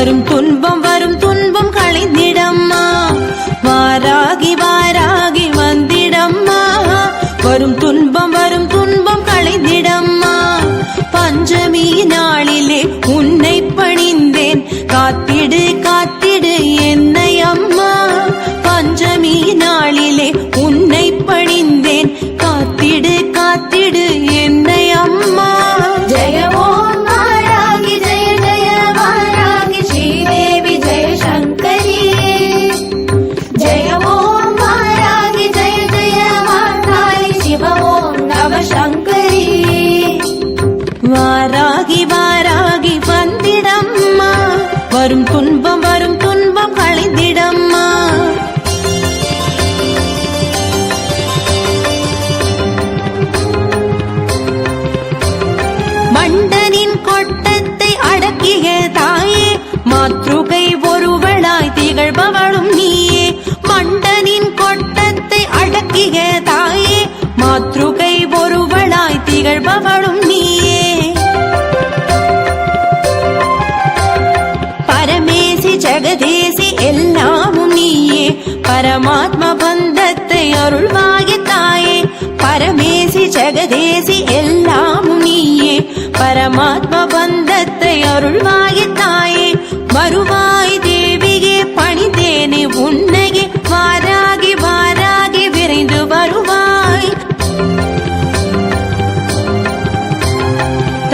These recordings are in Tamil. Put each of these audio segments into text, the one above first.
வரும் துன்பம் களைந்திடம்மா வாராகி வாராகி வந்திடம்மா வரும் துன்பம் களைந்திடம்மா பஞ்சமி நாளிலே உன்னை பணிந்தேன் காத்திடு காத்திடு என்னை அம்மா பஞ்சமி நாளிலே உன்னை பணிந்தேன் காத்திடு காத்திடு என்னை அம்மா ஜெய ஓம் வாராகி ஜெய ஜெய வாராகி ஸ்ரீதேவி ஜெய சங்கரி ஜெய ஓம் வாராகி ஜெய ஜெய வாராகி சிவ ஓம் நம சங்கரி வாராகி வாராகி வந்திடம்மா வரும் துன்பம் களைந்திடம்மா மண்டனின் கொட்டத்தை அடக்கிய தாயே மாத்ருகை ஒருவளாய் திகழ்பவளும் நீயே மண்டனின் கொட்டத்தை அடக்கிய தாயே மாத்ருகை ஒருவளாய் திகழ்பவளும் நீயே பரமேசி ஜெகதேசி எல்லாமும் நீயே பரமாத்ம பந்தத்தை அருள்வாய தாயே பரமேசி ஜெகதேசி எல்லாமும் நீயே பரமாத்ம பந்தத்தை அருள்வாய தாயே வருவாய் தேவியே பணிந்தேனே உன்னையே வாராகி வாராகி விரைந்து வருவாய்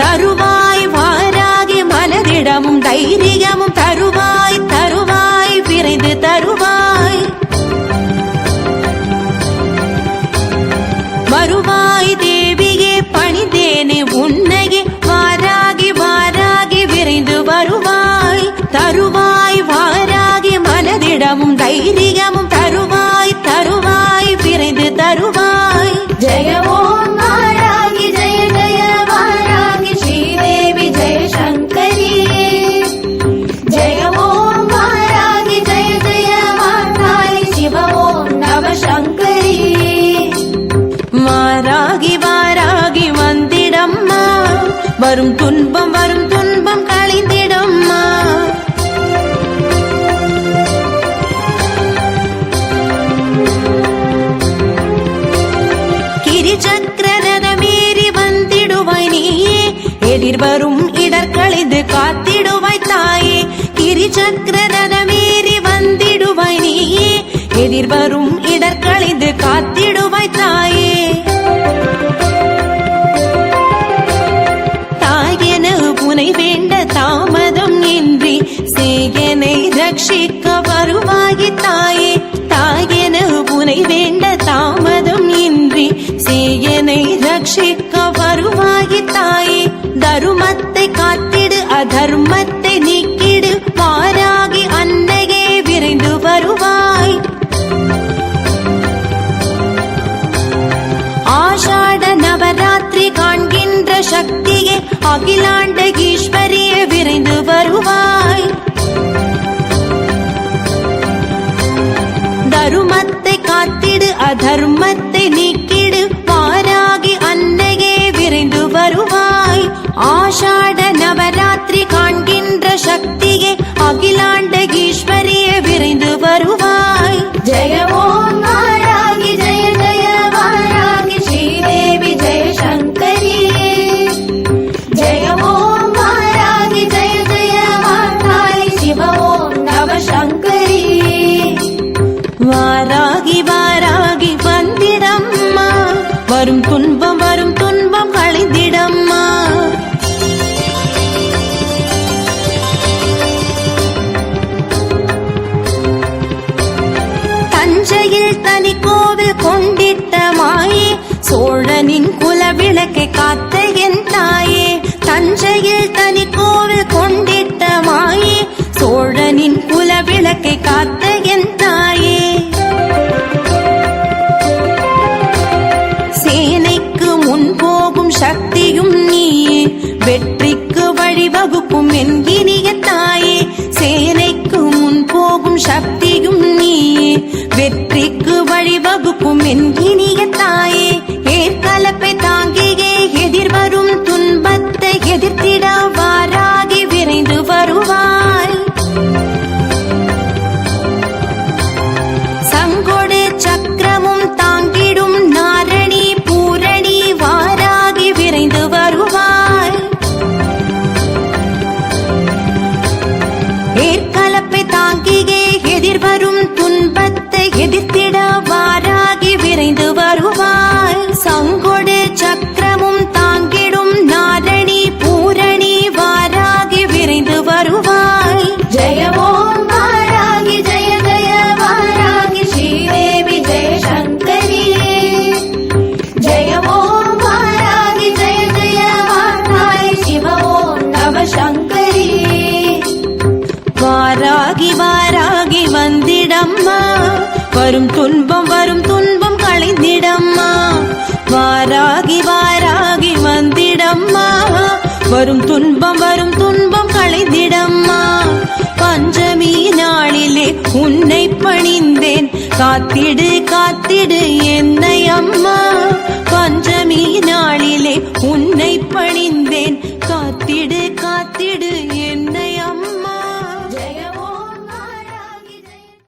தருவாய் வாராகி மனதிடமும் தைரியமும் தருவாய் தருவாய் விரைந்து தருவாய் வருவாய் தேவியே பணிந்தேனே உன்னையே வாராகி வாராகி விரைந்து வருவாய் தருவாய் வாராகி மனதிடமும் தைரியமும் தருவாய் தருவாய் விரைந்து தருவாய் ஜெய ஓம் வாராகி ஜெய ஜெய வாராகி ஸ்ரீதேவி ஜெய சங்கரி ஜெய ஓம் வாராகி ஜெய ஜெய வாராகி சிவ ஓம் நம சங்கரி வாராகி வாராகி வந்திடம்மா வரும் துன்பம் களைந்திடம்மா கிரிசக்கரரதமேறி வந்திடுவாய் நீயே எதிர்வரும் இடர்களைந்து காத்திடுவாய் தாயே கிரிசக்கரரதமேறி வந்திடுவாய் நீயே எதிர்வரும் இடர்களைந்து காத்திடுவாய் தாயே தாயென உனை வேண்ட தாமதம் இன்றி சேயனை ரட்சிக்க வருவாய் தாயே தாயென உனை வேண்ட தாமதம் இன்றி சேயனை ரட்சிக்க வருவாய் தாயே தருமத்தை காத்திடு அதர்மத்தை நீக்கிடு வாராகி அன்னையே விரைந்து வருவாய் ஆஷாட நவராத்திரி காண்கின்ற சக்தியே அகிலாண்ட ஈஸ்வரியே விரைந்து வருவாய் தருமத்தை காத்திடு அதர்மத்தை நீக்கிடு வாராகி அன்னையே விரைந்து வருவாய் ஆஷாட நவராத்திரி காண்கின்ற சக்தியே அகிலாண்ட ஈஸ்வரியே விரைந்து வருவாய் ஜெய ஓம் வாராகி ஜெய ஜெய வாராகி ஸ்ரீதேவி ஜெய சங்கரி ஜெய ஓம் வாராகி ஜெய ஜெய வாராகி சிவ ஓம் நம சங்கரி வாராகி வாராகி வந்திடம்மா வரும் துன்பம் களைந்திடம்மா தஞ்சையில் தனி கோவில் கொண்டிட்ட மாயே சோழனின் குலவிளக்கை காத்த என் தாயே தஞ்சையில் தனி கோவில் கொண்டிட்ட மாயே சோழனின் குலவிளக்கை காத்த என் தாயே சேனைக்கு முன் போகும் சக்தியும் நீயே வெற்றிக்கு வழிவகுக்கும் என்கினிய தாயே சேனைக்கு முன் போகும் சக்தியும் நீயே வெற்றிக்கு வழிவகுக்கும் என்கினிய தாயே ஏற்கலப்பை தாங்கியே எதிர்வரும் துன்பத்தை எதிர்த்திட வாராகி விரைந்து வருவாய் வரும் துன்பம் களைந்திடம்மா வாராகி வாராகி வந்திடம்மா வரும் துன்பம் களைந்திடம்மா பஞ்சமி நாளிலே உன்னை பணிந்தேன் காத்திடு என்னை அம்மா பஞ்சமி நாளிலே உன்னை பணிந்தேன்